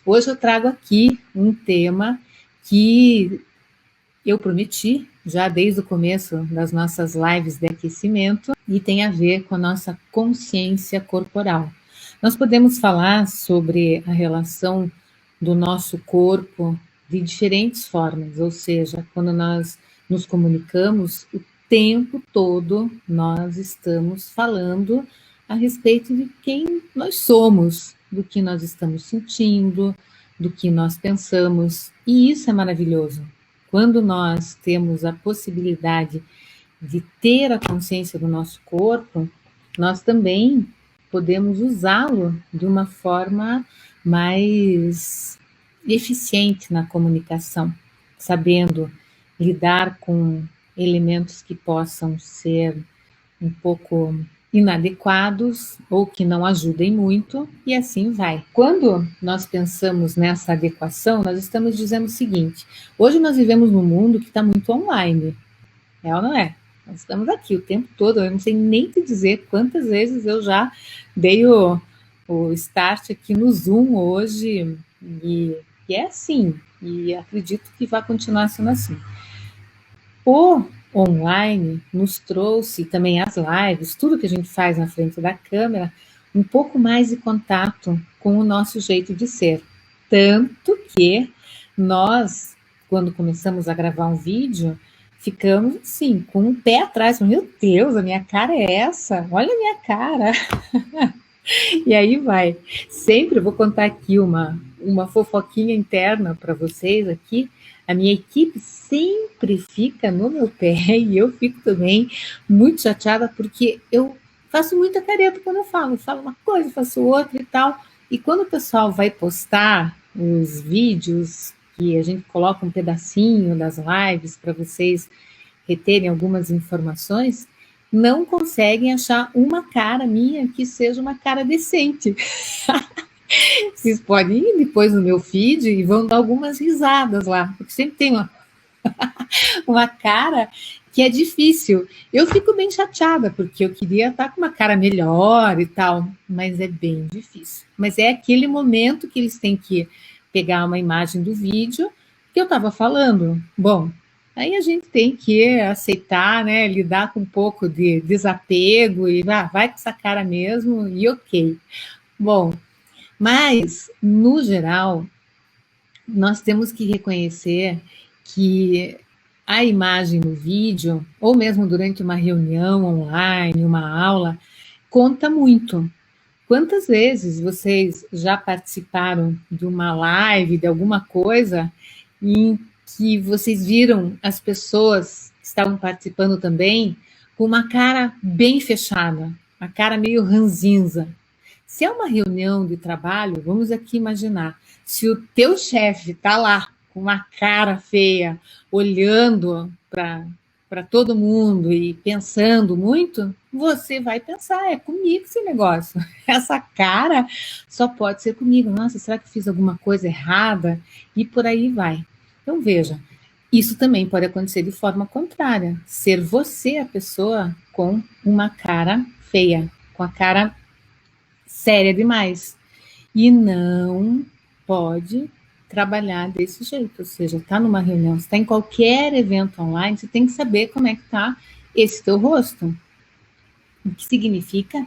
Hoje eu trago aqui um tema que eu prometi já desde o começo das nossas lives de aquecimento e tem a ver com a nossa consciência corporal. Nós podemos falar sobre a relação do nosso corpo de diferentes formas, ou seja, quando nós nos comunicamos, o tempo todo nós estamos falando a respeito de quem nós somos, do que nós estamos sentindo, do que nós pensamos, e isso é maravilhoso. Quando nós temos a possibilidade de ter a consciência do nosso corpo, nós também podemos usá-lo de uma forma mais eficiente na comunicação, sabendo lidar com elementos que possam ser um pouco inadequados ou que não ajudem muito, e assim vai. Quando nós pensamos nessa adequação, nós estamos dizendo o seguinte: hoje nós vivemos num mundo que está muito online, é ou não é? Nós estamos aqui o tempo todo, eu não sei nem te dizer quantas vezes eu já dei o start aqui no Zoom hoje, e é assim, e acredito que vai continuar sendo assim. O online nos trouxe, também as lives, tudo que a gente faz na frente da câmera, um pouco mais de contato com o nosso jeito de ser. Tanto que nós, quando começamos a gravar um vídeo, ficamos assim, com um pé atrás. Meu Deus, a minha cara é essa? Olha a minha cara. E aí vai. Sempre vou contar aqui uma fofoquinha interna para vocês aqui. A minha equipe sempre fica no meu pé e eu fico também muito chateada porque eu faço muita careta quando eu falo uma coisa, faço outra e tal. E quando o pessoal vai postar os vídeos, que a gente coloca um pedacinho das lives para vocês reterem algumas informações, não conseguem achar uma cara minha que seja uma cara decente. Vocês podem ir depois no meu feed e vão dar algumas risadas lá, porque sempre tem uma cara que é difícil. Eu fico bem chateada, porque eu queria estar com uma cara melhor e tal, mas é bem difícil. Mas é aquele momento que eles têm que pegar uma imagem do vídeo que eu estava falando. Bom, aí a gente tem que aceitar, né, lidar com um pouco de desapego e vai com essa cara mesmo e ok. Bom, mas, no geral, nós temos que reconhecer que a imagem no vídeo, ou mesmo durante uma reunião online, uma aula, conta muito. Quantas vezes vocês já participaram de uma live, de alguma coisa, em que vocês viram as pessoas que estavam participando também com uma cara bem fechada, uma cara meio ranzinza? Se é uma reunião de trabalho, vamos aqui imaginar, se o teu chefe está lá com uma cara feia, olhando para todo mundo e pensando muito, você vai pensar, é comigo esse negócio. Essa cara só pode ser comigo. Nossa, será que eu fiz alguma coisa errada? E por aí vai. Então, veja, isso também pode acontecer de forma contrária. Ser você a pessoa com uma cara feia, com a cara séria demais. E não pode trabalhar desse jeito. Ou seja, está numa reunião, está em qualquer evento online, você tem que saber como é que está esse teu rosto. O que significa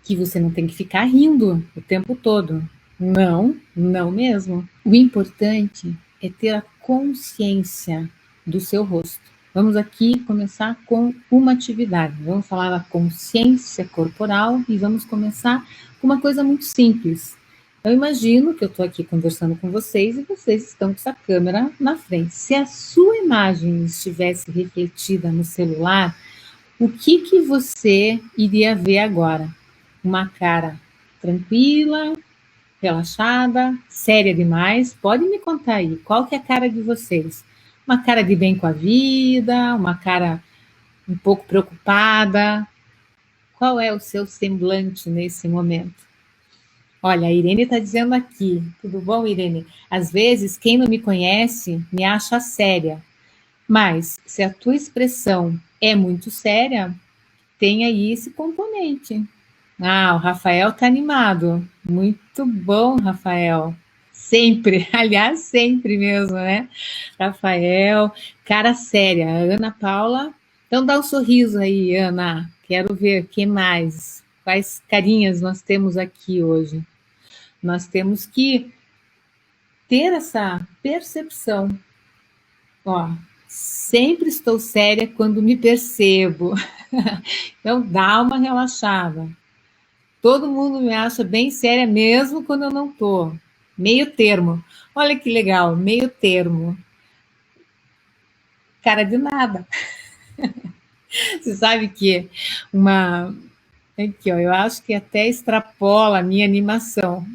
que você não tem que ficar rindo o tempo todo. Não, não mesmo. O importante é ter a consciência do seu rosto. Vamos aqui começar com uma atividade. Vamos falar da consciência corporal e vamos começar com uma coisa muito simples. Eu imagino que eu estou aqui conversando com vocês e vocês estão com essa câmera na frente. Se a sua imagem estivesse refletida no celular, o que você iria ver agora? Uma cara tranquila, relaxada, séria demais? Pode me contar aí, qual que é a cara de vocês? Uma cara de bem com a vida, uma cara um pouco preocupada? Qual é o seu semblante nesse momento? Olha, a Irene está dizendo aqui, tudo bom, Irene? Às vezes, quem não me conhece me acha séria, mas se a tua expressão é muito séria, tem aí esse componente. Ah, o Rafael está animado. Muito bom, Rafael. Sempre, aliás, sempre mesmo, né? Rafael, cara séria. A Ana Paula, então dá um sorriso aí, Ana. Quero ver, que mais? Quais carinhas nós temos aqui hoje? Nós temos que ter essa percepção. Ó, sempre estou séria quando me percebo. Então dá uma relaxada. Todo mundo me acha bem séria mesmo quando eu não tô. Meio termo. Olha que legal, meio termo. Cara de nada. Você sabe que uma. Aqui, ó, eu acho que até extrapola a minha animação.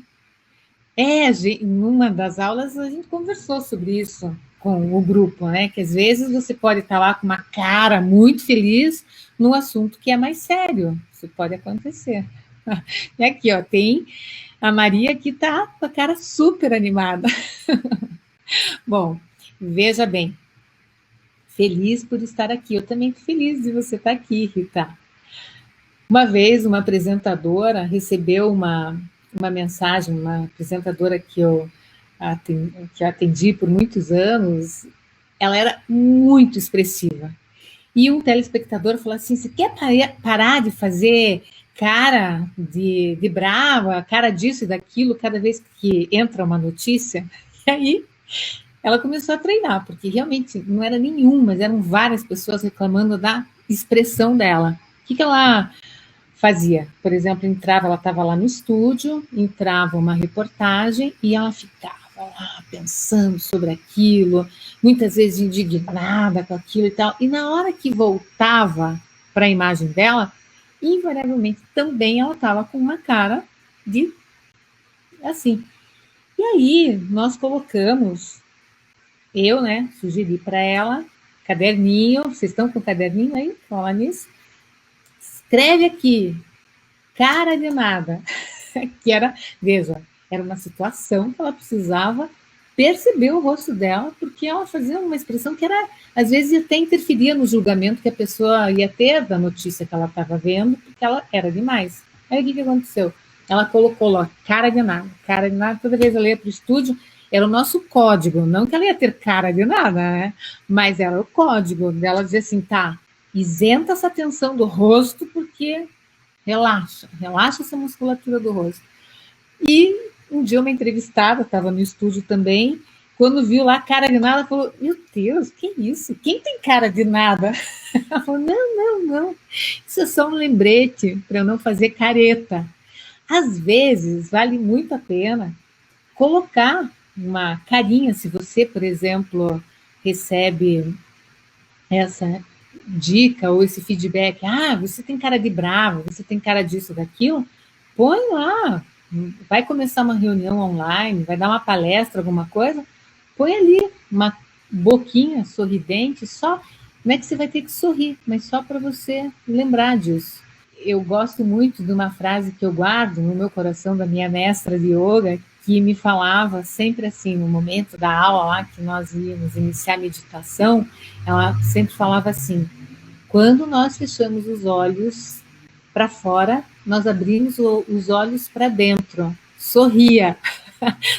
Em uma das aulas a gente conversou sobre isso com o grupo, né? Que às vezes você pode estar lá com uma cara muito feliz num assunto que é mais sério. Isso pode acontecer. E aqui, ó, tem a Maria que está com a cara super animada. Bom, veja bem, feliz por estar aqui. Eu também estou feliz de você estar aqui, Rita. Uma vez, uma apresentadora recebeu uma mensagem, uma apresentadora que eu atendi por muitos anos, ela era muito expressiva. E um telespectador falou assim: você quer parar de fazer cara de brava, cara disso e daquilo, cada vez que entra uma notícia? E aí ela começou a treinar, porque realmente não era nenhum, mas eram várias pessoas reclamando da expressão dela. O que ela fazia? Por exemplo, ela estava lá no estúdio, entrava uma reportagem e ela ficava lá pensando sobre aquilo, muitas vezes indignada com aquilo e tal. E na hora que voltava para a imagem dela, invariavelmente também ela estava com uma cara de assim. E aí nós colocamos, eu, né, sugeri para ela, caderninho, vocês estão com caderninho aí? Fala nisso. Escreve aqui, cara de nada, que era, veja, era uma situação que ela precisava perceber o rosto dela, porque ela fazia uma expressão que era, às vezes, até interferia no julgamento que a pessoa ia ter da notícia que ela estava vendo, porque ela era demais. Aí o que aconteceu? Ela colocou lá, cara de nada, toda vez ela ia para o estúdio, era o nosso código, não que ela ia ter cara de nada, né? Mas era o código dela dizer assim, tá, isenta essa tensão do rosto, porque relaxa essa musculatura do rosto. E um dia uma entrevistada, estava no estúdio também, quando viu lá cara de nada, falou, meu Deus, que isso? Quem tem cara de nada? Ela falou, não, isso é só um lembrete para eu não fazer careta. Às vezes, vale muito a pena colocar uma carinha, se você, por exemplo, recebe essa dica ou esse feedback, você tem cara de bravo, você tem cara disso, daquilo, põe lá, vai começar uma reunião online, vai dar uma palestra, alguma coisa, põe ali uma boquinha sorridente, só, não é que você vai ter que sorrir, mas só para você lembrar disso. Eu gosto muito de uma frase que eu guardo no meu coração da minha mestra de yoga, que me falava sempre assim, no momento da aula lá que nós íamos iniciar a meditação, ela sempre falava assim, quando nós fechamos os olhos para fora, nós abrimos os olhos para dentro. Sorria.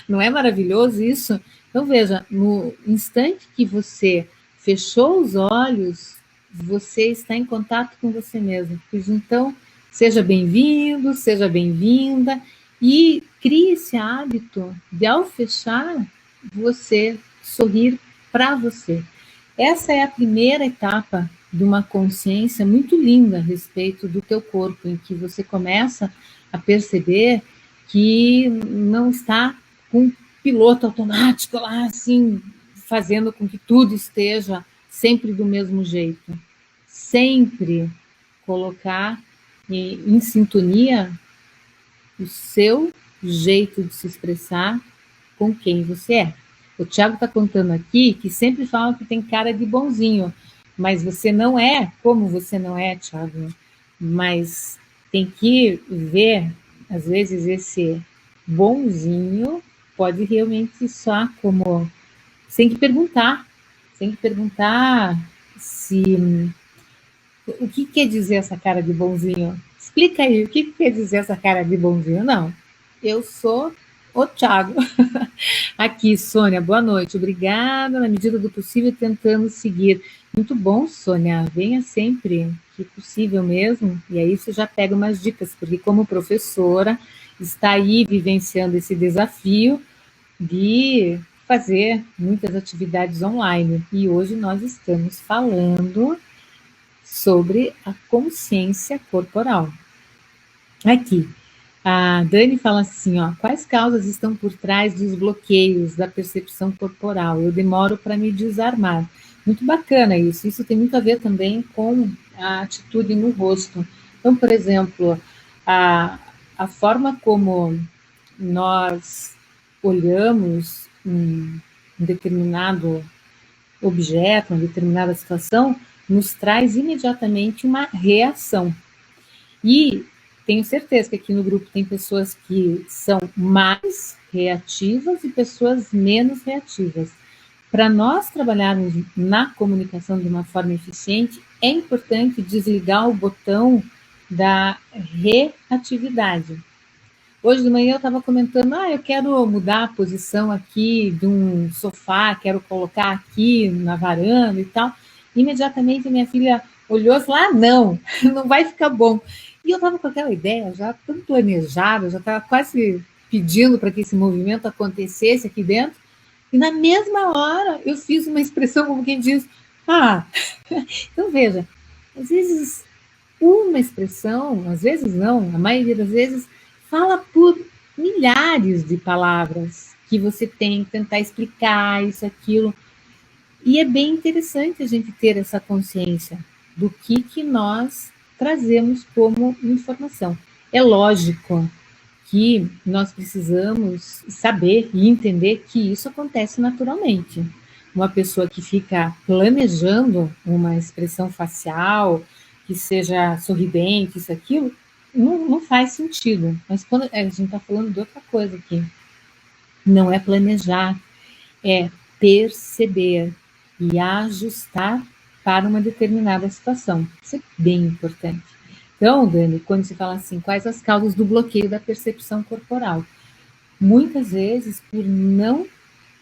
Não é maravilhoso isso? Então veja, no instante que você fechou os olhos, você está em contato com você mesmo. Então, seja bem-vindo, seja bem-vinda e crie esse hábito de, ao fechar, você sorrir para você. Essa é a primeira etapa de uma consciência muito linda a respeito do teu corpo, em que você começa a perceber que não está com um piloto automático lá, assim, fazendo com que tudo esteja sempre do mesmo jeito. Sempre colocar em sintonia o seu jeito de se expressar com quem você é. O Tiago está contando aqui que sempre falam que tem cara de bonzinho, mas você não é como você não é, Tiago. Mas tem que ver, às vezes, esse bonzinho pode realmente soar como... Tem que perguntar se... O que quer dizer essa cara de bonzinho? Explica aí, o que quer dizer essa cara de bonzinho? Não, eu sou Ô, Thiago. Aqui, Sônia, boa noite. Obrigada, na medida do possível, tentando seguir. Muito bom, Sônia. Venha sempre que possível mesmo. E aí você já pega umas dicas, porque como professora, está aí vivenciando esse desafio de fazer muitas atividades online. E hoje nós estamos falando sobre a consciência corporal. Aqui, a Dani fala assim, ó, quais causas estão por trás dos bloqueios da percepção corporal? Eu demoro para me desarmar. Muito bacana isso. Isso tem muito a ver também com a atitude no rosto. Então, por exemplo, a forma como nós olhamos um determinado objeto, uma determinada situação, nos traz imediatamente uma reação. E tenho certeza que aqui no grupo tem pessoas que são mais reativas e pessoas menos reativas. Para nós trabalharmos na comunicação de uma forma eficiente, é importante desligar o botão da reatividade. Hoje de manhã eu estava comentando, eu quero mudar a posição aqui de um sofá, quero colocar aqui na varanda e tal. Imediatamente minha filha olhou e falou, não, não vai ficar bom. E eu estava com aquela ideia já tão planejada, já estava quase pedindo para que esse movimento acontecesse aqui dentro, e na mesma hora eu fiz uma expressão como quem diz, então veja, às vezes uma expressão, às vezes não, a maioria das vezes, fala por milhares de palavras que você tem que tentar explicar isso, aquilo. E é bem interessante a gente ter essa consciência do que nós trazemos como informação. É lógico que nós precisamos saber e entender que isso acontece naturalmente. Uma pessoa que fica planejando uma expressão facial, que seja sorridente, isso, aquilo, não faz sentido. Mas quando a gente está falando de outra coisa aqui, não é planejar, é perceber e ajustar para uma determinada situação. Isso é bem importante. Então, Dani, quando se fala assim, quais as causas do bloqueio da percepção corporal? Muitas vezes por não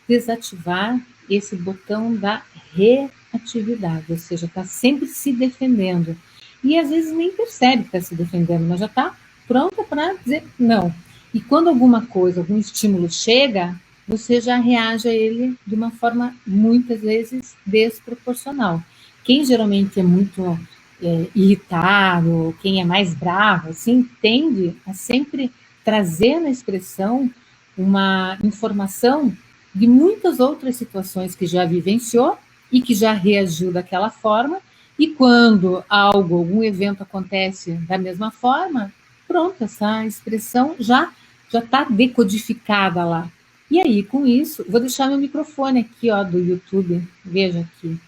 desativar esse botão da reatividade, ou seja, está sempre se defendendo. E às vezes nem percebe que está se defendendo, mas já está pronta para dizer não. E quando alguma coisa, algum estímulo chega, você já reage a ele de uma forma, muitas vezes, desproporcional. Quem geralmente é muito irritado, quem é mais bravo, assim, tende a sempre trazer na expressão uma informação de muitas outras situações que já vivenciou e que já reagiu daquela forma, e quando algum evento acontece da mesma forma, pronto, essa expressão já está decodificada lá. E aí, com isso, vou deixar meu microfone aqui, ó, do YouTube, veja aqui.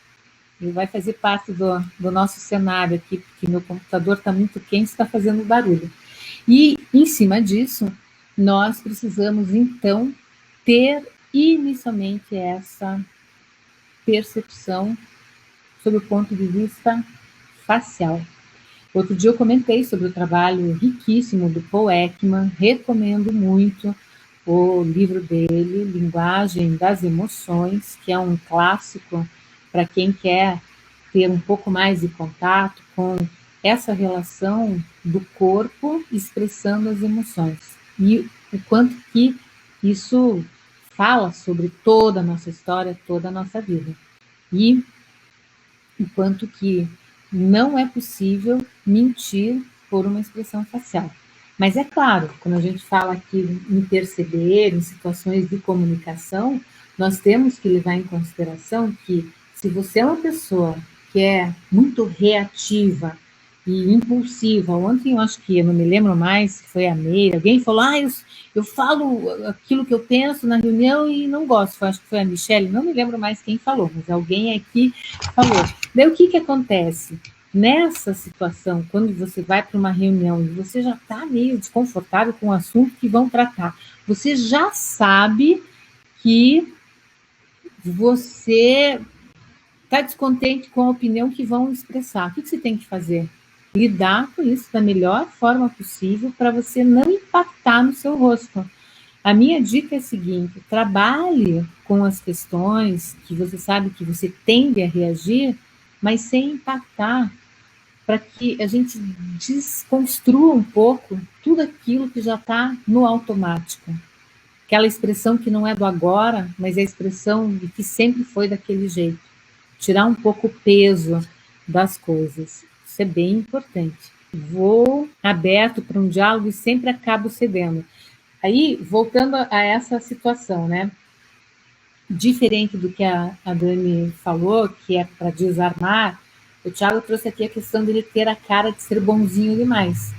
Ele vai fazer parte do nosso cenário aqui, porque meu computador está muito quente, está fazendo barulho. E, em cima disso, nós precisamos, então, ter inicialmente essa percepção sob o ponto de vista facial. Outro dia eu comentei sobre o trabalho riquíssimo do Paul Ekman, recomendo muito o livro dele, Linguagem das Emoções, que é um clássico para quem quer ter um pouco mais de contato com essa relação do corpo expressando as emoções. E o quanto que isso fala sobre toda a nossa história, toda a nossa vida. E o quanto que não é possível mentir por uma expressão facial. Mas é claro, quando a gente fala aqui em perceber, em situações de comunicação, nós temos que levar em consideração que se você é uma pessoa que é muito reativa e impulsiva, ontem eu acho que, eu não me lembro mais, foi a Meire, alguém falou, eu falo aquilo que eu penso na reunião e não gosto, acho que foi a Michelle, não me lembro mais quem falou, mas alguém aqui falou. Daí o que acontece? Nessa situação, quando você vai para uma reunião e você já está meio desconfortável com o assunto que vão tratar, você já sabe que você está descontente com a opinião que vão expressar. O que você tem que fazer? Lidar com isso da melhor forma possível para você não impactar no seu rosto. A minha dica é a seguinte: trabalhe com as questões que você sabe que você tende a reagir, mas sem impactar, para que a gente desconstrua um pouco tudo aquilo que já está no automático. Aquela expressão que não é do agora, mas é a expressão de que sempre foi daquele jeito. Tirar um pouco o peso das coisas. Isso é bem importante. Vou aberto para um diálogo e sempre acabo cedendo. Aí, voltando a essa situação, né? Diferente do que a Dani falou, que é para desarmar, o Thiago trouxe aqui a questão dele ter a cara de ser bonzinho demais.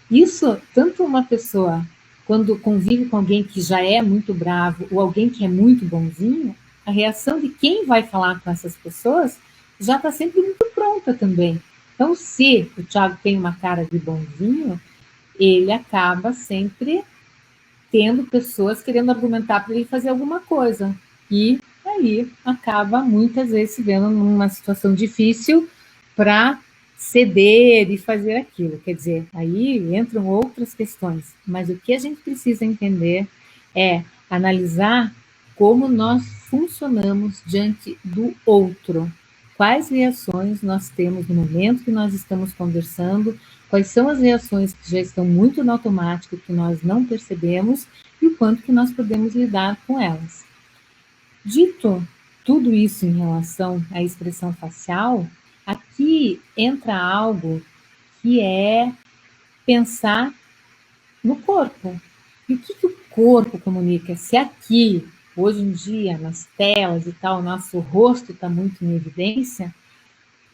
Isso, tanto uma pessoa, quando convive com alguém que já é muito bravo ou alguém que é muito bonzinho, a reação de quem vai falar com essas pessoas já está sempre muito pronta também. Então, se o Thiago tem uma cara de bonzinho, ele acaba sempre tendo pessoas querendo argumentar para ele fazer alguma coisa. E aí acaba muitas vezes se vendo numa situação difícil para ceder e fazer aquilo. Quer dizer, aí entram outras questões. Mas o que a gente precisa entender é analisar como nós funcionamos diante do outro. Quais reações nós temos no momento que nós estamos conversando, quais são as reações que já estão muito no automático, que nós não percebemos, e o quanto que nós podemos lidar com elas. Dito tudo isso em relação à expressão facial, aqui entra algo que é pensar no corpo. E o que, que o corpo comunica? Se aqui, hoje em dia, nas telas e tal, o nosso rosto está muito em evidência,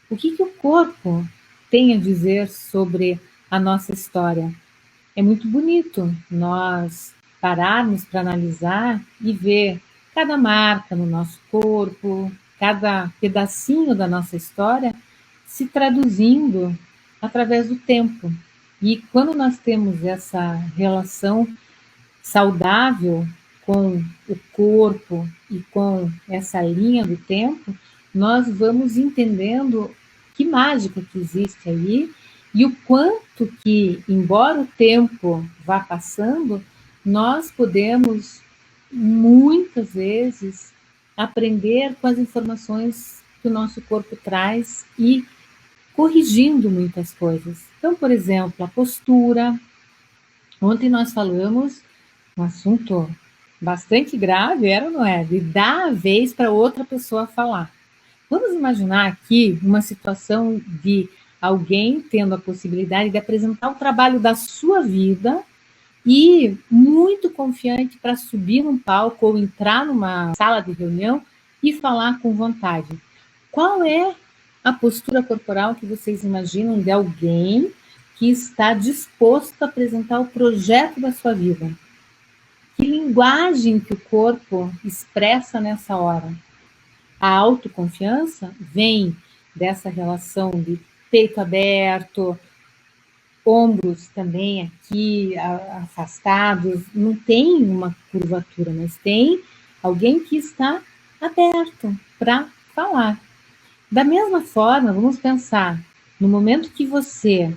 o que, que o corpo tem a dizer sobre a nossa história? É muito bonito nós pararmos para analisar e ver cada marca no nosso corpo, cada pedacinho da nossa história se traduzindo através do tempo. E quando nós temos essa relação saudável com o corpo e com essa linha do tempo, nós vamos entendendo que mágica que existe aí e o quanto que, embora o tempo vá passando, nós podemos muitas vezes aprender com as informações que o nosso corpo traz e corrigindo muitas coisas. Então, por exemplo, a postura. Ontem nós falamos um assunto bastante grave, era ou não é? De dar a vez para outra pessoa falar. Vamos imaginar aqui uma situação de alguém tendo a possibilidade de apresentar o trabalho da sua vida e muito confiante para subir num palco ou entrar numa sala de reunião e falar com vontade. Qual é a postura corporal que vocês imaginam de alguém que está disposto a apresentar o projeto da sua vida? Que linguagem que o corpo expressa nessa hora? A autoconfiança vem dessa relação de peito aberto, ombros também aqui afastados, não tem uma curvatura, mas tem alguém que está aberto para falar. Da mesma forma, vamos pensar, no momento que você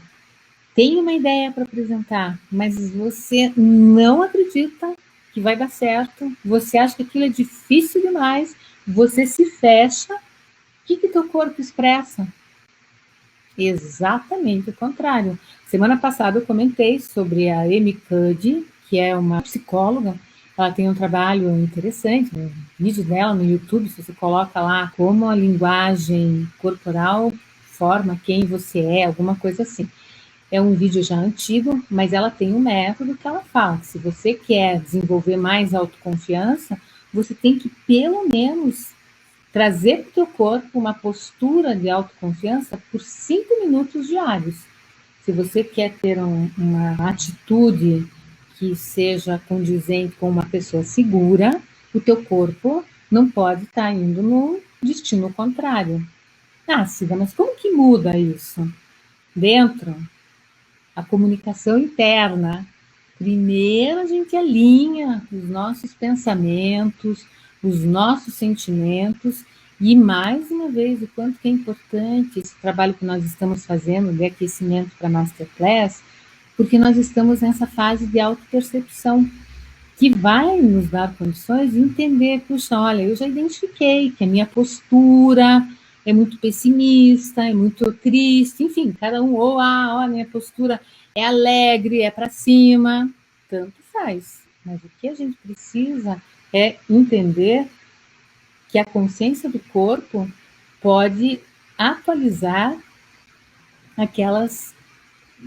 tem uma ideia para apresentar, mas você não acredita que vai dar certo, você acha que aquilo é difícil demais, você se fecha, o que teu corpo expressa? Exatamente o contrário. Semana passada eu comentei sobre a Amy Cuddy, que é uma psicóloga. Ela tem um trabalho interessante, um vídeo dela no YouTube, se você coloca lá como a linguagem corporal forma quem você é, alguma coisa assim. É um vídeo já antigo, mas ela tem um método que ela fala. Se você quer desenvolver mais autoconfiança, você tem que pelo menos trazer para o teu corpo uma postura de autoconfiança por 5 minutos diários. Se você quer ter uma atitude que seja condizente com uma pessoa segura, o teu corpo não pode estar indo no destino contrário. Ah, Cida, mas como que muda isso? Dentro, a comunicação interna. Primeiro a gente alinha os nossos pensamentos, os nossos sentimentos, e mais uma vez, o quanto que é importante esse trabalho que nós estamos fazendo de aquecimento para Masterclass, porque nós estamos nessa fase de autopercepção. que vai nos dar condições de entender, puxa, olha, eu já identifiquei que a minha postura é muito pessimista, é muito triste, enfim, cada um, ou a minha postura é alegre, é para cima, tanto faz. Mas o que a gente precisa é entender que a consciência do corpo pode atualizar aquelas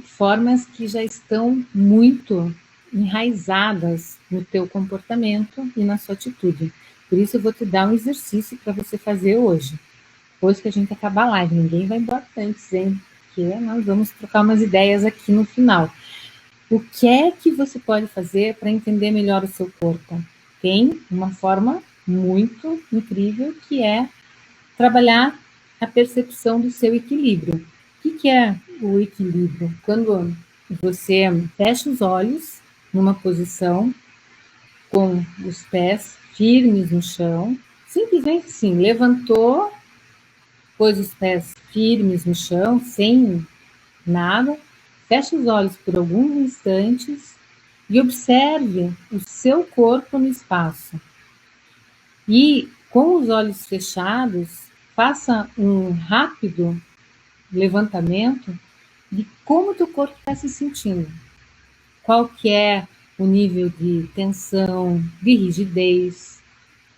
formas que já estão muito enraizadas no teu comportamento e na sua atitude. Por isso eu vou te dar um exercício para você fazer hoje. Depois que a gente acabar a live, ninguém vai embora antes, hein? Porque nós vamos trocar umas ideias aqui no final. O que é que você pode fazer para entender melhor o seu corpo? Tem uma forma muito incrível que é trabalhar a percepção do seu equilíbrio. O que é o equilíbrio? Quando você fecha os olhos numa posição com os pés firmes no chão, simplesmente assim, levantou, pôs os pés firmes no chão, sem nada, fecha os olhos por alguns instantes e observe o seu corpo no espaço. E com os olhos fechados, faça um rápido levantamento de como o teu corpo está se sentindo. Qual que é o nível de tensão, de rigidez.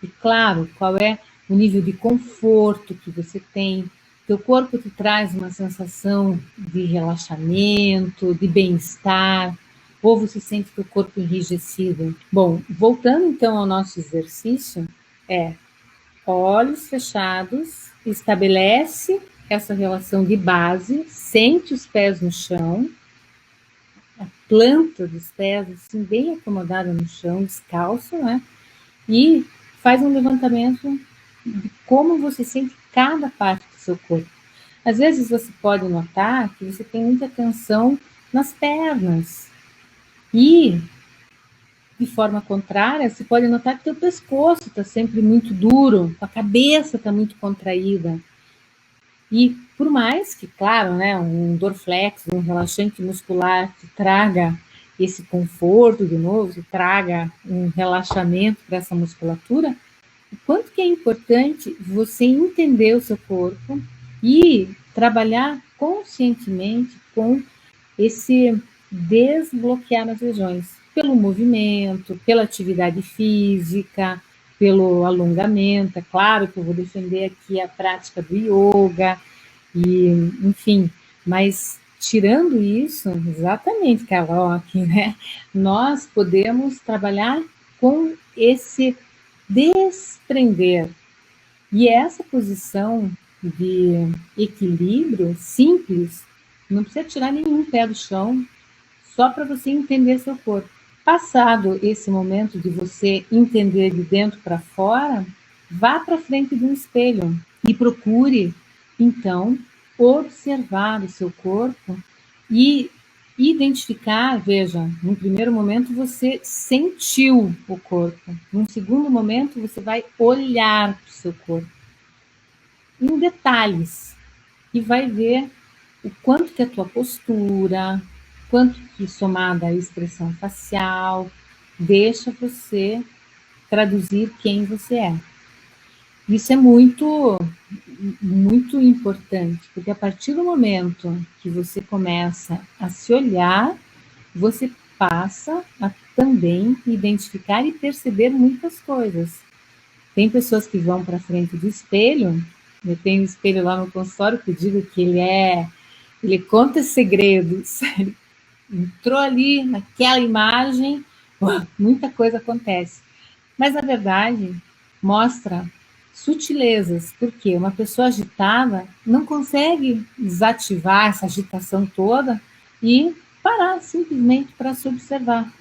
E claro, qual é o nível de conforto que você tem. Teu corpo te traz uma sensação de relaxamento, de bem-estar, ou você sente teu corpo enrijecido. Bom, voltando então ao nosso exercício, olhos fechados, estabelece essa relação de base, sente os pés no chão, a planta dos pés assim bem acomodada no chão, descalço, né? E faz um levantamento de como você sente cada parte do seu corpo. Às vezes você pode notar que você tem muita tensão nas pernas. E, de forma contrária, você pode notar que o pescoço está sempre muito duro, a cabeça está muito contraída. E por mais que, claro, né, um Dorflex, um relaxante muscular que traga esse conforto de novo, que traga um relaxamento para essa musculatura, o quanto que é importante você entender o seu corpo e trabalhar conscientemente com esse desbloquear as regiões, pelo movimento, pela atividade física, pelo alongamento. É claro que eu vou defender aqui a prática do yoga, e, enfim, mas tirando isso, exatamente, Carol, né? Nós podemos trabalhar com esse desprender. E essa posição de equilíbrio simples, não precisa tirar nenhum pé do chão, só para você entender seu corpo. Passado esse momento de você entender de dentro para fora, vá para frente de um espelho e procure, então, observar o seu corpo e identificar, veja, no primeiro momento você sentiu o corpo, num segundo momento você vai olhar para o seu corpo, em detalhes, e vai ver o quanto que a tua postura, quanto que somada à expressão facial, deixa você traduzir quem você é. Isso é muito, muito importante, porque a partir do momento que você começa a se olhar, você passa a também identificar e perceber muitas coisas. Tem pessoas que vão para frente do espelho, eu tenho um espelho lá no consultório que eu digo que ele conta segredos, ele entrou ali naquela imagem, muita coisa acontece. Mas, na verdade, mostra sutilezas, porque uma pessoa agitada não consegue desativar essa agitação toda e parar simplesmente para se observar.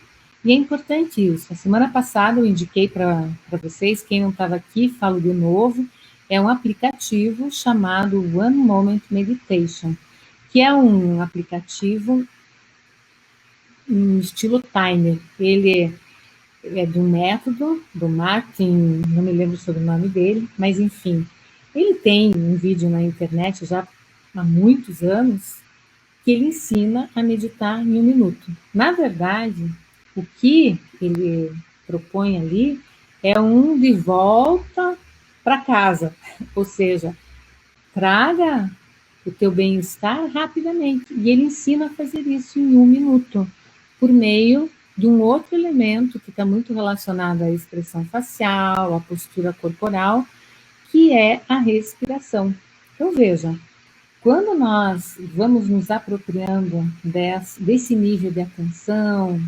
E é importante isso. A semana passada eu indiquei para vocês, quem não estava aqui, falo de novo, é um aplicativo chamado One Moment Meditation, que é um aplicativo em estilo timer. Ele é do método, do Martin, não me lembro sobre o nome dele, mas enfim, ele tem um vídeo na internet já há muitos anos que ele ensina a meditar em 1 minuto. Na verdade, o que ele propõe ali é um de volta para casa, ou seja, traga o teu bem-estar rapidamente. E ele ensina a fazer isso em 1 minuto, por meio de um outro elemento que está muito relacionado à expressão facial, à postura corporal, que é a respiração. Então, veja, quando nós vamos nos apropriando desse nível de atenção,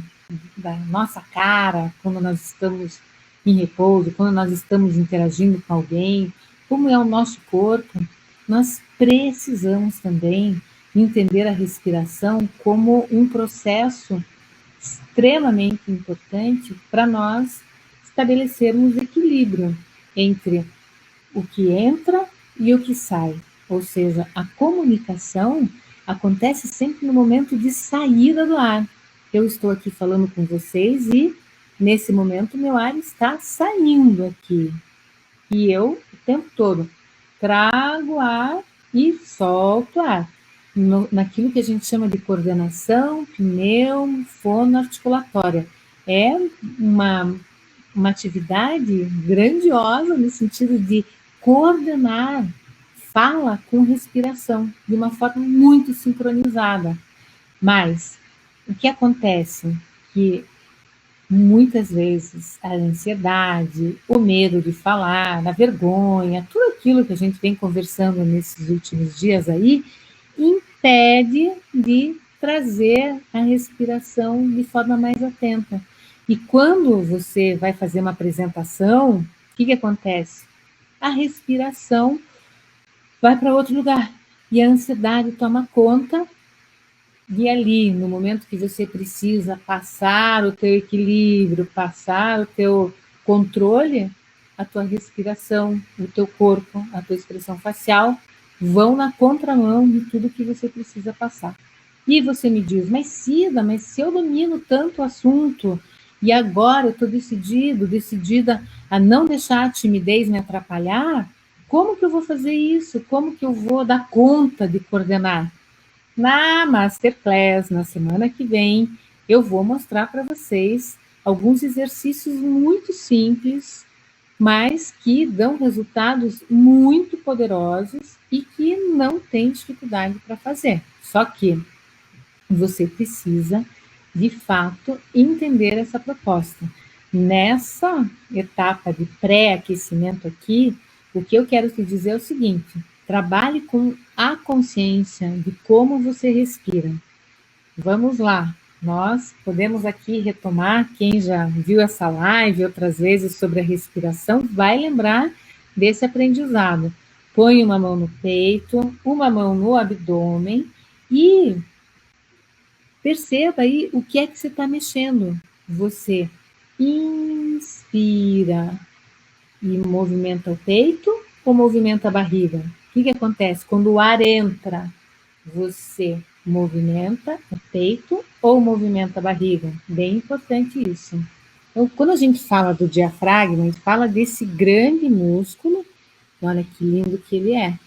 da nossa cara, quando nós estamos em repouso, quando nós estamos interagindo com alguém, como é o nosso corpo, nós precisamos também entender a respiração como um processo extremamente importante para nós estabelecermos equilíbrio entre o que entra e o que sai. Ou seja, a comunicação acontece sempre no momento de saída do ar. Eu estou aqui falando com vocês e, nesse momento, meu ar está saindo aqui. E eu, o tempo todo, trago ar e solto ar. Naquilo que a gente chama de coordenação pneumofonoarticulatória. É uma atividade grandiosa no sentido de coordenar fala com respiração de uma forma muito sincronizada. Mas o que acontece? Que muitas vezes a ansiedade, o medo de falar, a vergonha, tudo aquilo que a gente vem conversando nesses últimos dias aí, impede de trazer a respiração de forma mais atenta. E quando você vai fazer uma apresentação, o que acontece? A respiração vai para outro lugar e a ansiedade toma conta. E ali, no momento que você precisa passar o teu equilíbrio, passar o teu controle, a tua respiração, o teu corpo, a tua expressão facial vão na contramão de tudo que você precisa passar. E você me diz, mas Cida, mas se eu domino tanto o assunto e agora eu estou decidida a não deixar a timidez me atrapalhar, como que eu vou fazer isso? Como que eu vou dar conta de coordenar? Na Masterclass, na semana que vem, eu vou mostrar para vocês alguns exercícios muito simples, mas que dão resultados muito poderosos e que não tem dificuldade para fazer. Só que você precisa, de fato, entender essa proposta. Nessa etapa de pré-aquecimento aqui, o que eu quero te dizer é o seguinte: trabalhe com a consciência de como você respira. Vamos lá, nós podemos aqui retomar, quem já viu essa live outras vezes sobre a respiração, vai lembrar desse aprendizado. Põe uma mão no peito, uma mão no abdômen e perceba aí o que é que você está mexendo. Você inspira e movimenta o peito ou movimenta a barriga? O que acontece? Quando o ar entra, você movimenta o peito ou movimenta a barriga? Bem importante isso. Então, quando a gente fala do diafragma, a gente fala desse grande músculo, olha que lindo que ele é.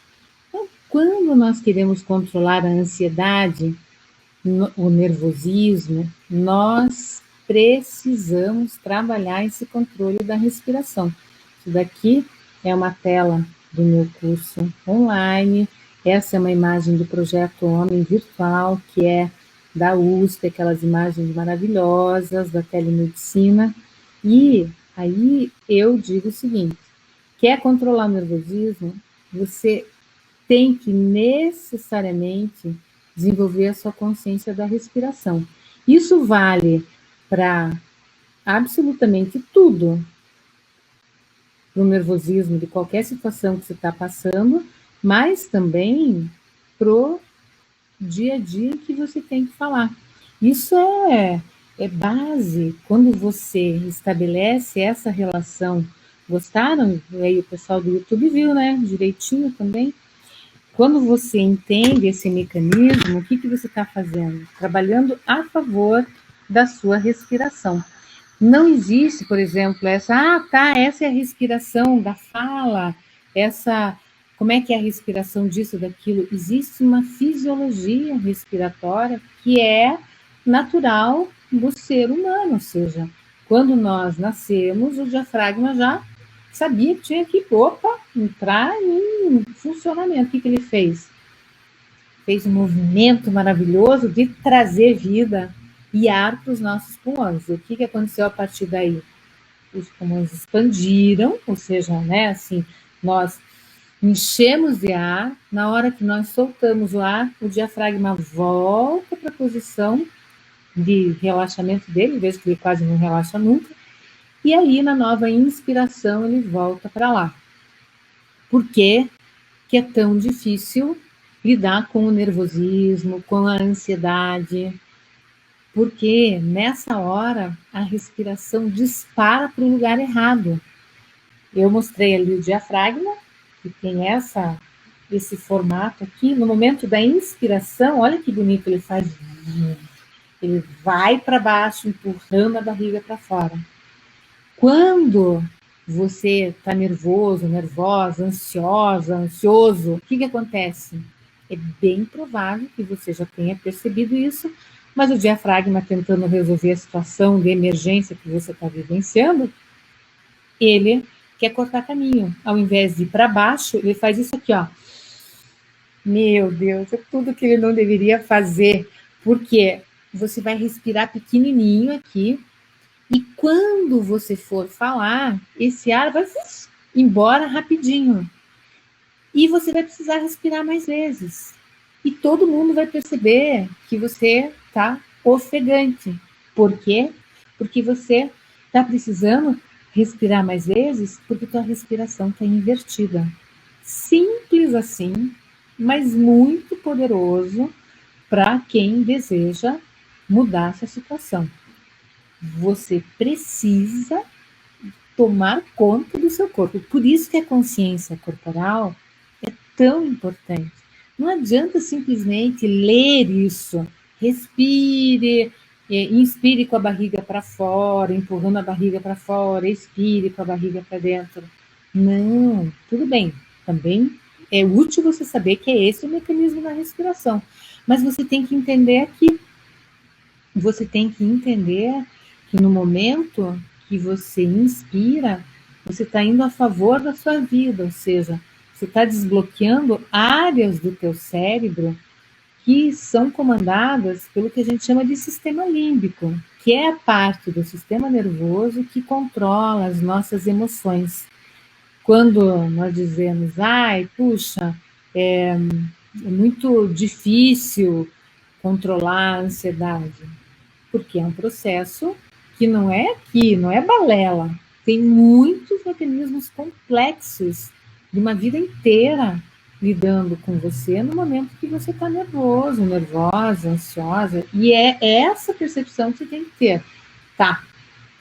Então, quando nós queremos controlar a ansiedade, o nervosismo, nós precisamos trabalhar esse controle da respiração. Isso daqui é uma tela do meu curso online, essa é uma imagem do projeto Homem Virtual, que é da USP, aquelas imagens maravilhosas da telemedicina, e aí eu digo o seguinte: quer controlar o nervosismo? Você tem que necessariamente desenvolver a sua consciência da respiração. Isso vale para absolutamente tudo, para o nervosismo de qualquer situação que você está passando, mas também para o dia a dia que você tem que falar. Isso é base. Quando você estabelece essa relação, gostaram? Aí o pessoal do YouTube viu, né? Direitinho também. Quando você entende esse mecanismo, o que você está fazendo? Trabalhando a favor da sua respiração. Não existe, por exemplo, essa é a respiração da fala, como é que é a respiração disso, daquilo? Existe uma fisiologia respiratória que é natural do ser humano, ou seja, Quando nós nascemos, o diafragma já sabia que tinha que, entrar em funcionamento. O que ele fez? Fez um movimento maravilhoso de trazer vida e ar para os nossos pulmões. O que aconteceu a partir daí? Os pulmões expandiram, ou seja, né, assim, nós enchemos de ar, na hora que nós soltamos o ar, o diafragma volta para a posição de relaxamento dele, vejo que ele quase não relaxa nunca, e aí na nova inspiração ele volta para lá. Por que é tão difícil lidar com o nervosismo, com a ansiedade? Porque nessa hora a respiração dispara para o lugar errado. Eu mostrei ali o diafragma, que tem esse formato aqui. No momento da inspiração, olha que bonito ele faz. Ele vai para baixo, empurrando a barriga para fora. Quando você está nervoso, nervosa, ansiosa, ansioso, o que acontece? É bem provável que você já tenha percebido isso, mas o diafragma, tentando resolver a situação de emergência que você está vivenciando, ele quer cortar caminho. Ao invés de ir para baixo, ele faz isso aqui, ó. Meu Deus, é tudo que ele não deveria fazer, porque você vai respirar pequenininho aqui, e quando você for falar, esse ar vai embora rapidinho. E você vai precisar respirar mais vezes. E todo mundo vai perceber que você está ofegante. Por quê? Porque você está precisando respirar mais vezes porque tua respiração está invertida. Simples assim, mas muito poderoso para quem deseja mudar essa situação. Você precisa tomar conta do seu corpo. Por isso que a consciência corporal é tão importante. Não adianta simplesmente ler isso. Respire, inspire com a barriga para fora, empurrando a barriga para fora, expire com a barriga para dentro. Não, tudo bem. Também é útil você saber que é esse o mecanismo da respiração. Mas você tem que entender que no momento que você inspira, você está indo a favor da sua vida, ou seja, você está desbloqueando áreas do teu cérebro que são comandadas pelo que a gente chama de sistema límbico, que é a parte do sistema nervoso que controla as nossas emoções. Quando nós dizemos, ai, puxa, é muito difícil controlar a ansiedade, porque é um processo que não é balela. Tem muitos mecanismos complexos de uma vida inteira lidando com você no momento que você está nervoso, nervosa, ansiosa. E é essa percepção que você tem que ter. Tá,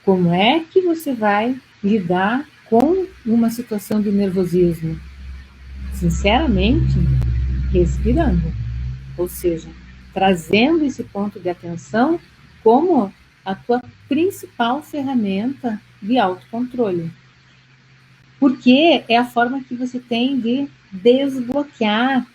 como é que você vai lidar com uma situação de nervosismo? Sinceramente, respirando. Ou seja, trazendo esse ponto de atenção como a tua principal ferramenta de autocontrole. Porque é a forma que você tem de desbloquear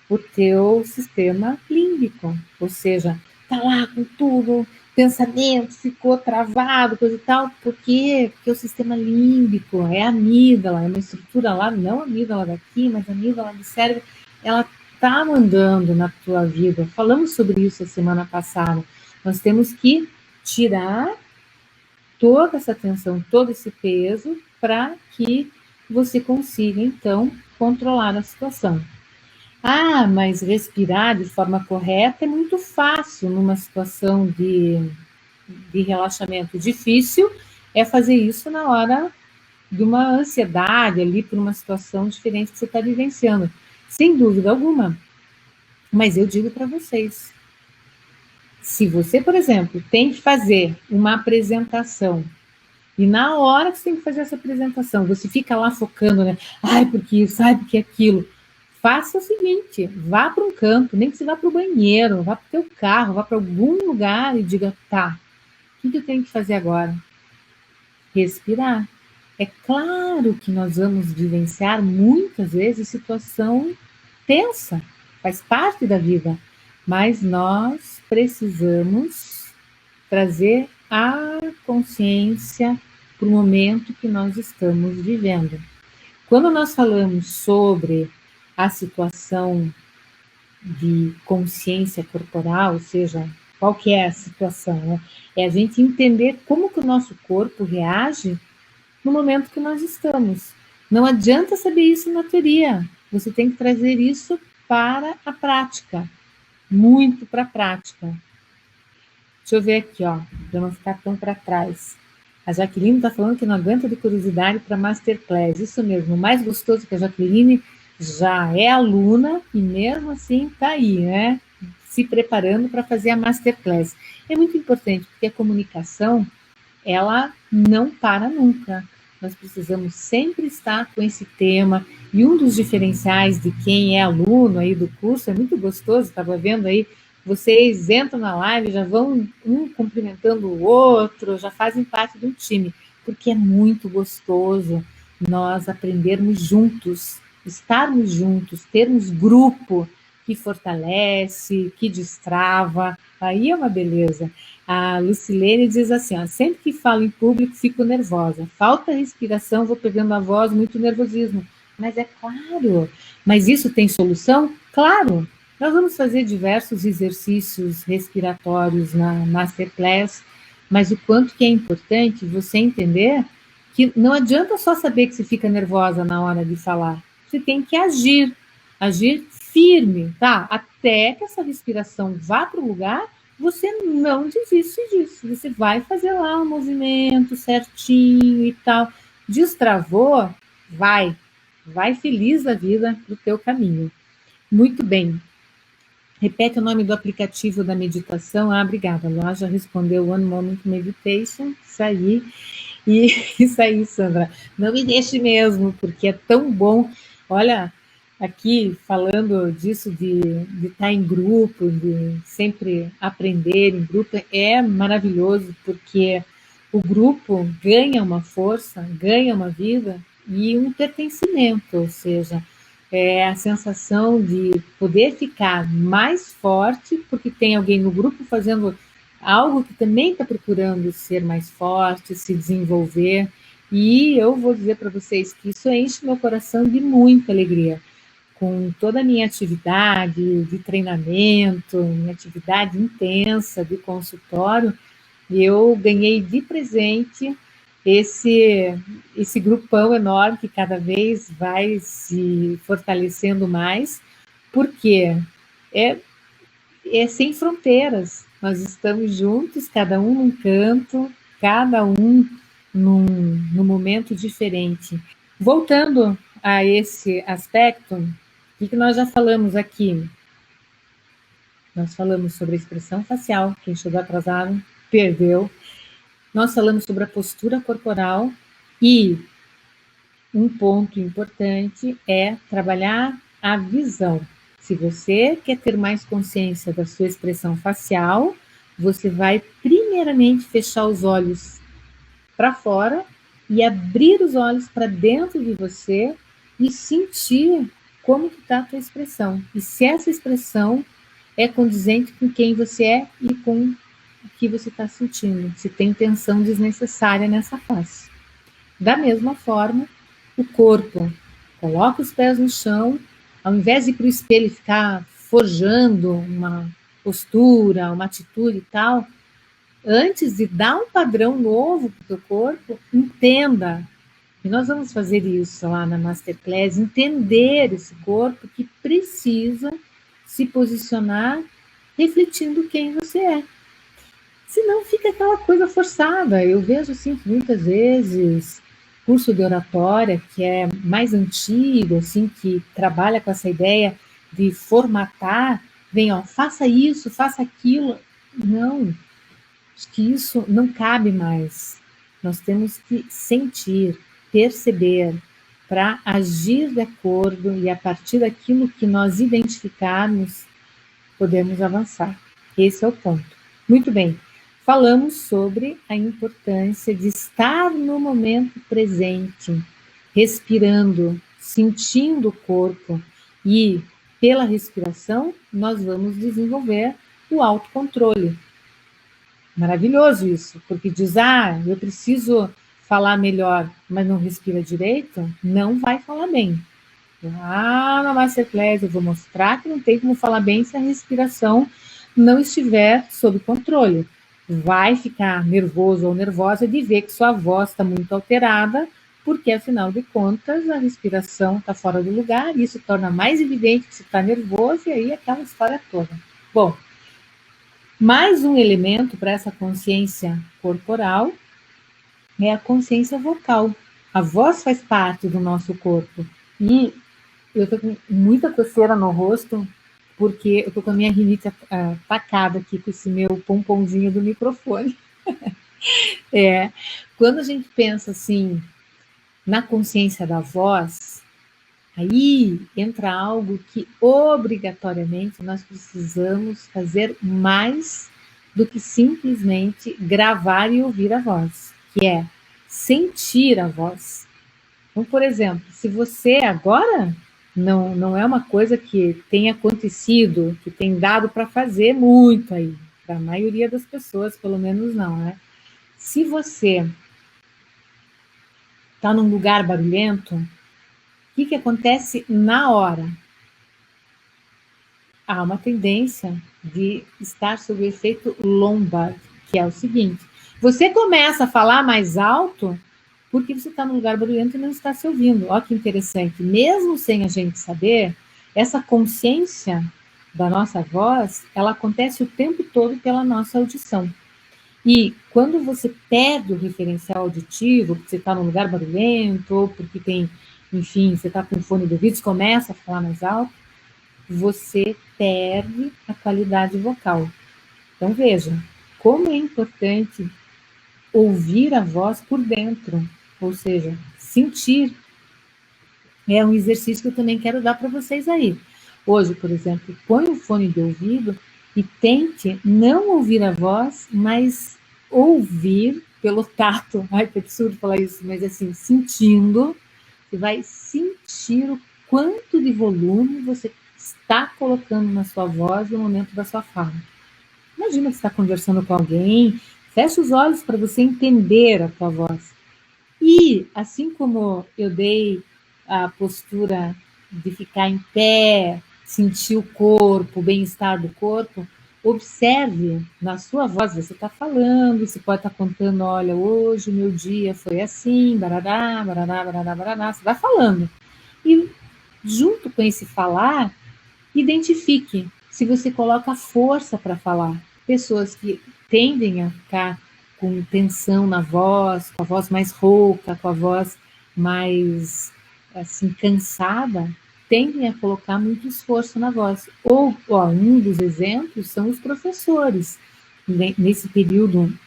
o teu sistema límbico. Ou seja, tá lá com tudo, pensamento ficou travado, coisa e tal. Por quê? Porque o sistema límbico é a amígdala, é uma estrutura lá, não a amígdala daqui, mas a amígdala do cérebro, ela tá mandando na tua vida. Falamos sobre isso a semana passada. Nós temos que tirar toda essa tensão, todo esse peso, para que você consiga, então, controlar a situação. Ah, mas respirar de forma correta é muito fácil numa situação de relaxamento. Difícil é fazer isso na hora de uma ansiedade, ali por uma situação diferente que você está vivenciando. Sem dúvida alguma. Mas eu digo para vocês, se você, por exemplo, tem que fazer uma apresentação e na hora que você tem que fazer essa apresentação, você fica lá focando, né? Ai, porque isso, ai, porque aquilo. Faça o seguinte, vá para um canto, nem que você vá para o banheiro, vá para o teu carro, vá para algum lugar e diga, tá, o que eu tenho que fazer agora? Respirar. É claro que nós vamos vivenciar muitas vezes situação tensa, faz parte da vida, mas nós precisamos trazer a consciência para o momento que nós estamos vivendo. Quando nós falamos sobre a situação de consciência corporal, ou seja, qual que é a situação, né? É a gente entender como que o nosso corpo reage no momento que nós estamos. Não adianta saber isso na teoria, você tem que trazer isso para a prática, muito para a prática. Deixa eu ver aqui, ó, para não ficar tão para trás. A Jaqueline está falando que não aguenta de curiosidade para Masterclass. Isso mesmo, o mais gostoso que a Jaqueline já é aluna e mesmo assim está aí, né? Se preparando para fazer a Masterclass. É muito importante, porque a comunicação, ela não para nunca. Nós precisamos sempre estar com esse tema. E um dos diferenciais de quem é aluno aí do curso, é muito gostoso, estava vendo aí, vocês entram na live, já vão um cumprimentando o outro, já fazem parte de um time, porque é muito gostoso nós aprendermos juntos, estarmos juntos, termos grupo que fortalece, que destrava, aí é uma beleza. A Lucilene diz assim, ó, sempre que falo em público fico nervosa, falta respiração, vou perdendo a voz, muito nervosismo. Mas é claro, mas isso tem solução? Claro, nós vamos fazer diversos exercícios respiratórios na Masterclass, mas o quanto que é importante você entender que não adianta só saber que você fica nervosa na hora de falar, você tem que agir firme, tá? Até que essa respiração vá para o lugar, você não desiste disso, você vai fazer lá um movimento certinho e tal. Destravou, vai feliz da vida pro teu caminho. Muito bem. Repete o nome do aplicativo da meditação. Ah, obrigada, Lá já respondeu One Moment Meditation. Isso aí. E isso aí, Sandra. Não me deixe mesmo, porque é tão bom. Olha, aqui falando disso de estar em grupo, de sempre aprender em grupo, é maravilhoso, porque o grupo ganha uma força, ganha uma vida e um pertencimento, ou seja, é a sensação de poder ficar mais forte, porque tem alguém no grupo fazendo algo que também está procurando ser mais forte, se desenvolver. E eu vou dizer para vocês que isso enche meu coração de muita alegria. Com toda a minha atividade de treinamento, minha atividade intensa de consultório, eu ganhei de presente esse grupão enorme que cada vez vai se fortalecendo mais, porque é, é sem fronteiras. Nós estamos juntos, cada um num canto, cada um num momento diferente. Voltando a esse aspecto, o que nós já falamos aqui? Nós falamos sobre a expressão facial, quem chegou atrasado perdeu. Nós falamos sobre a postura corporal e um ponto importante é trabalhar a visão. Se você quer ter mais consciência da sua expressão facial, você vai primeiramente fechar os olhos para fora e abrir os olhos para dentro de você e sentir como que está a tua expressão. E se essa expressão é condizente com quem você é e com o que você está sentindo, se tem tensão desnecessária nessa face. Da mesma forma, o corpo, coloca os pés no chão, ao invés de ir para o espelho e ficar forjando uma postura, uma atitude e tal, antes de dar um padrão novo para o teu corpo, entenda. E nós vamos fazer isso lá na Masterclass, entender esse corpo que precisa se posicionar refletindo quem você é. Senão fica aquela coisa forçada. Eu vejo assim muitas vezes curso de oratória que é mais antigo, assim, que trabalha com essa ideia de formatar, vem, ó, faça isso, faça aquilo. Não, acho que isso não cabe mais. Nós temos que sentir, perceber, para agir de acordo e a partir daquilo que nós identificarmos, podemos avançar. Esse é o ponto. Muito bem. Falamos sobre a importância de estar no momento presente, respirando, sentindo o corpo e, pela respiração, nós vamos desenvolver o autocontrole. Maravilhoso isso, porque diz, eu preciso falar melhor, mas não respira direito, não vai falar bem. Na Masterclass eu vou mostrar que não tem como falar bem se a respiração não estiver sob controle. Vai ficar nervoso ou nervosa de ver que sua voz está muito alterada, porque, afinal de contas, a respiração está fora do lugar, e isso torna mais evidente que você está nervoso, e aí aquela história toda. Bom, mais um elemento para essa consciência corporal é a consciência vocal. A voz faz parte do nosso corpo. E eu estou com muita coceira no rosto, porque eu estou com a minha rinite atacada aqui com esse meu pomponzinho do microfone. Quando a gente pensa assim na consciência da voz, aí entra algo que obrigatoriamente nós precisamos fazer mais do que simplesmente gravar e ouvir a voz, que é sentir a voz. Então, por exemplo, se você agora não é uma coisa que tem acontecido, que tem dado para fazer muito aí, para a maioria das pessoas, pelo menos não, né? Se você está num lugar barulhento, o que acontece na hora? Há uma tendência de estar sob o efeito Lombard, que é o seguinte: você começa a falar mais alto porque você está num lugar barulhento e não está se ouvindo. Olha que interessante. Mesmo sem a gente saber, essa consciência da nossa voz, ela acontece o tempo todo pela nossa audição. E quando você perde o referencial auditivo, porque você está num lugar barulhento, ou porque tem, enfim, você está com fone de ouvido, começa a falar mais alto, você perde a qualidade vocal. Então, veja, como é importante ouvir a voz por dentro, ou seja, sentir. É um exercício que eu também quero dar para vocês aí. Hoje, por exemplo, põe um fone de ouvido e tente não ouvir a voz, mas ouvir pelo tato. Ai, que absurdo falar isso, mas assim, sentindo, você vai sentir o quanto de volume você está colocando na sua voz no momento da sua fala. Imagina que você está conversando com alguém, fecha os olhos para você entender a tua voz. E, assim como eu dei a postura de ficar em pé, sentir o corpo, o bem-estar do corpo, observe na sua voz, você está falando, você pode estar contando, olha, hoje o meu dia foi assim, barará, barará, barará, barará, você vai falando. E, junto com esse falar, identifique se você coloca força para falar. Pessoas que tendem a ficar com tensão na voz, com a voz mais rouca, com a voz mais assim cansada, tendem a colocar muito esforço na voz. Ou, um dos exemplos são os professores. Nesse período,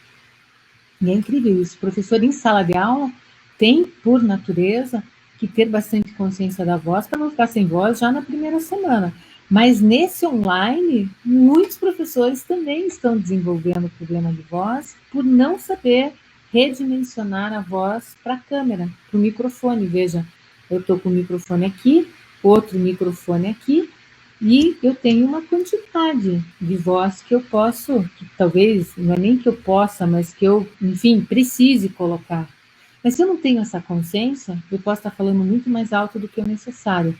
e é incrível isso, o professor em sala de aula tem, por natureza, que ter bastante consciência da voz para não ficar sem voz já na primeira semana. Mas nesse online, muitos professores também estão desenvolvendo problema de voz por não saber redimensionar a voz para a câmera, para o microfone. Veja, eu estou com o microfone aqui, outro microfone aqui, e eu tenho uma quantidade de voz que eu posso, que talvez, não é nem que eu possa, mas que eu, enfim, precise colocar. Mas se eu não tenho essa consciência, eu posso estar falando muito mais alto do que o necessário.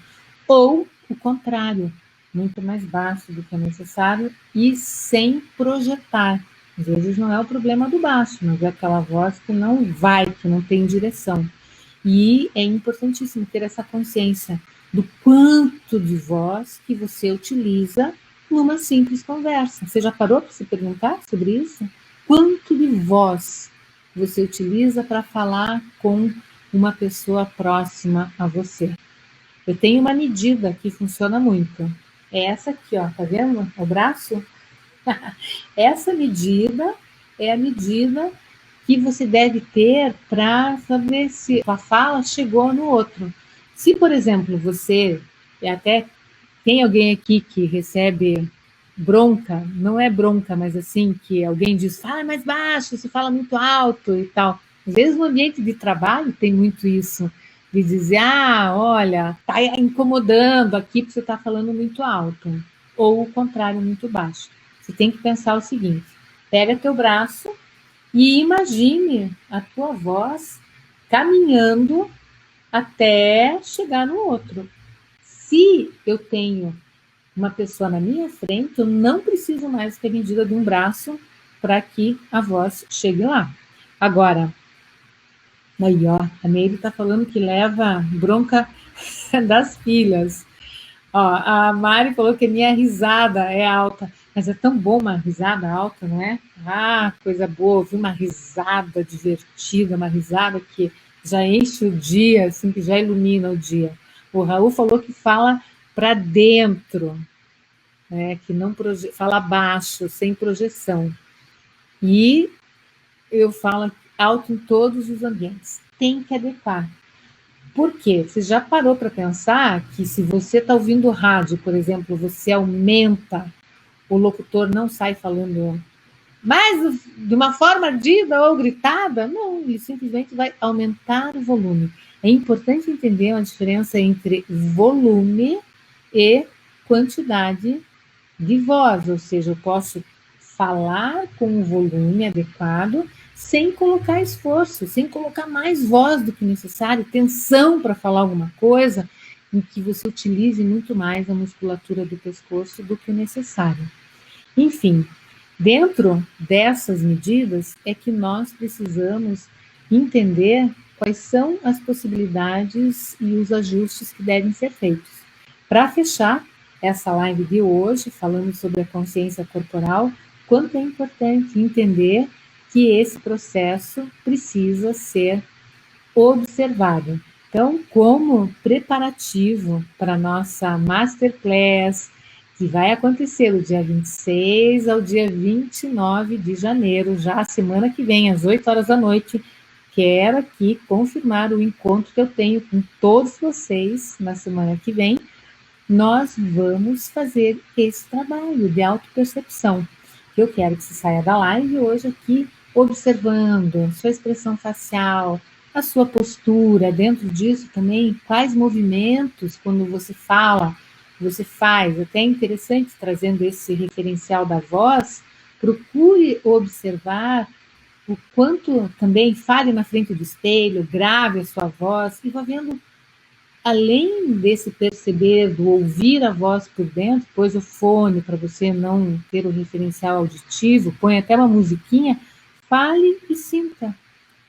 Ou o contrário, muito mais baixo do que o necessário e sem projetar. Às vezes não é o problema do baixo, mas é aquela voz que não vai, que não tem direção. E é importantíssimo ter essa consciência do quanto de voz que você utiliza numa simples conversa. Você já parou para se perguntar sobre isso? Quanto de voz você utiliza para falar com uma pessoa próxima a você? Eu tenho uma medida que funciona muito. É essa aqui, ó, tá vendo? O braço? Essa medida é a medida que você deve ter para saber se a fala chegou no outro. Se, por exemplo, você até tem alguém aqui que recebe bronca, não é bronca, mas assim, que alguém diz, fala mais baixo, você fala muito alto e tal. Às vezes no ambiente de trabalho tem muito isso, de dizer, olha, tá incomodando aqui porque você está falando muito alto, ou o contrário, muito baixo. Você tem que pensar o seguinte, pega teu braço e imagine a tua voz caminhando até chegar no outro. Se eu tenho uma pessoa na minha frente, eu não preciso mais ter medida de um braço para que a voz chegue lá. Agora, aí ó, a Meire está falando que leva bronca das filhas. Ó, a Mari falou que a minha risada é alta, mas é tão bom uma risada alta, não é? Ah, coisa boa, ouvir uma risada divertida, uma risada que já enche o dia, assim, que já ilumina o dia. O Raul falou que fala para dentro, né? Que não fala baixo, sem projeção. E eu falo alto em todos os ambientes. Tem que adequar. Por quê? Você já parou para pensar que se você está ouvindo rádio, por exemplo, você aumenta, o locutor não sai falando mais de uma forma ardida ou gritada? Não, ele simplesmente vai aumentar o volume. É importante entender a diferença entre volume e quantidade de voz, ou seja, eu posso falar com um volume adequado sem colocar esforço, sem colocar mais voz do que necessário, tensão para falar alguma coisa, em que você utilize muito mais a musculatura do pescoço do que o necessário. Enfim, dentro dessas medidas é que nós precisamos entender quais são as possibilidades e os ajustes que devem ser feitos. Para fechar essa live de hoje, falando sobre a consciência corporal, quanto é importante entender que esse processo precisa ser observado. Então, como preparativo para a nossa Masterclass, que vai acontecer do dia 26 ao dia 29 de janeiro, já semana que vem, às 8 horas da noite, quero aqui confirmar o encontro que eu tenho com todos vocês na semana que vem. Nós vamos fazer esse trabalho de autopercepção. Eu quero que você saia da live hoje aqui observando sua expressão facial, a sua postura, dentro disso também, quais movimentos, quando você fala, você faz. Até é interessante, trazendo esse referencial da voz, procure observar o quanto também fale na frente do espelho, grave a sua voz e vá vendo, além desse perceber, do ouvir a voz por dentro, pôs o fone para você não ter o referencial auditivo, põe até uma musiquinha, fale e sinta.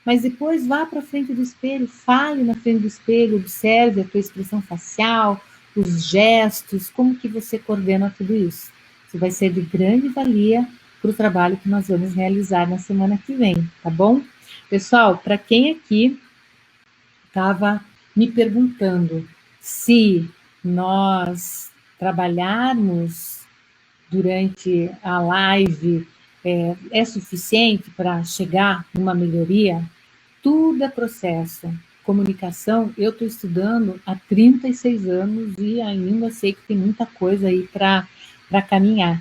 Mas depois vá para frente do espelho, fale na frente do espelho, observe a tua expressão facial, os gestos, como que você coordena tudo isso. Isso vai ser de grande valia para o trabalho que nós vamos realizar na semana que vem, tá bom? Pessoal, para quem aqui estava me perguntando se nós trabalharmos durante a live é suficiente para chegar numa melhoria, tudo é processo. Comunicação, eu estou estudando há 36 anos e ainda sei que tem muita coisa aí para caminhar.